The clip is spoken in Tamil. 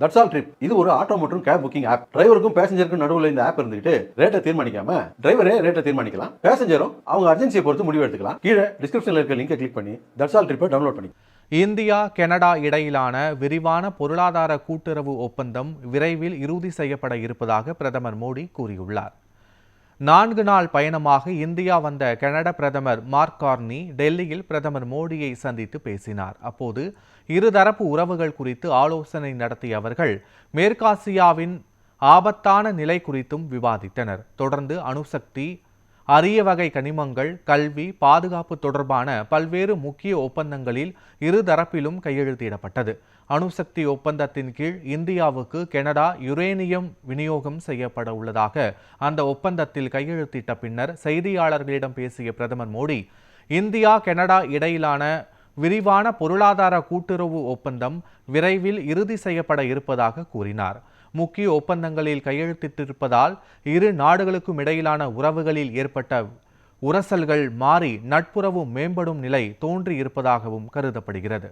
That's all trip. இது ஒரு ஆட்டோ மற்றும் கேப் புக்கிங் ஆப். டிரைவருக்கும் பேசஞ்சருக்கும் நடுவில் இந்த ஆப் இருந்துகிட்டு ரேட்டை தீர்மானிக்காம டிரைவரே ரேட்டை தீர்மானிக்கலாம். பேசஞ்சரும் அவங்க அர்ஜென்சியை பொறுத்து முடிவு எடுத்துக்கலாம். கீழே டிஸ்கிரிப்ஷன்ல இருக்க லிங்கை கிளிக் பண்ணி தட்ஸ் ஆல் ட்ரிப்பை டவுன்லோட் பண்ணி. இந்தியா கனடா இடையிலான விரிவான பொருளாதார கூட்டுறவு ஒப்பந்தம் விரைவில் இறுதி செய்யப்பட இருப்பதாக பிரதமர் மோடி கூறியுள்ளார். 4 நாள் பயணமாக இந்தியா வந்த கனடா பிரதமர் மார்க் கார்னி டெல்லியில் பிரதமர் மோடியை சந்தித்து பேசினார். அப்போது இருதரப்பு உறவுகள் குறித்து ஆலோசனை நடத்திய அவர்கள் மேற்காசியாவின் ஆபத்தான நிலை குறித்தும் விவாதித்தனர். தொடர்ந்து அணுசக்தி, அரிய வகை கனிமங்கள், கல்வி, பாதுகாப்பு தொடர்பான பல்வேறு முக்கிய ஒப்பந்தங்களில் இருதரப்பிலும் கையெழுத்திடப்பட்டது. அணுசக்தி ஒப்பந்தத்தின் கீழ் இந்தியாவுக்கு கனடா யுரேனியம் விநியோகம் செய்யப்பட உள்ளதாக அந்த ஒப்பந்தத்தில் கையெழுத்திட்ட பின்னர் செய்தியாளர்களிடம் பேசிய பிரதமர் மோடி, இந்தியா கனடா இடையிலான விரிவான பொருளாதார கூட்டுறவு ஒப்பந்தம் விரைவில் இறுதி செய்யப்பட இருப்பதாக கூறினார். முக்கிய ஒப்பந்தங்களில் கையெழுத்திட்டிருப்பதால் இரு நாடுகளுக்கும் இடையிலான உறவுகளில் ஏற்பட்ட உரசல்கள் மாறி நட்புறவு மேம்படும் நிலை தோன்றியிருப்பதாகவும் கருதப்படுகிறது.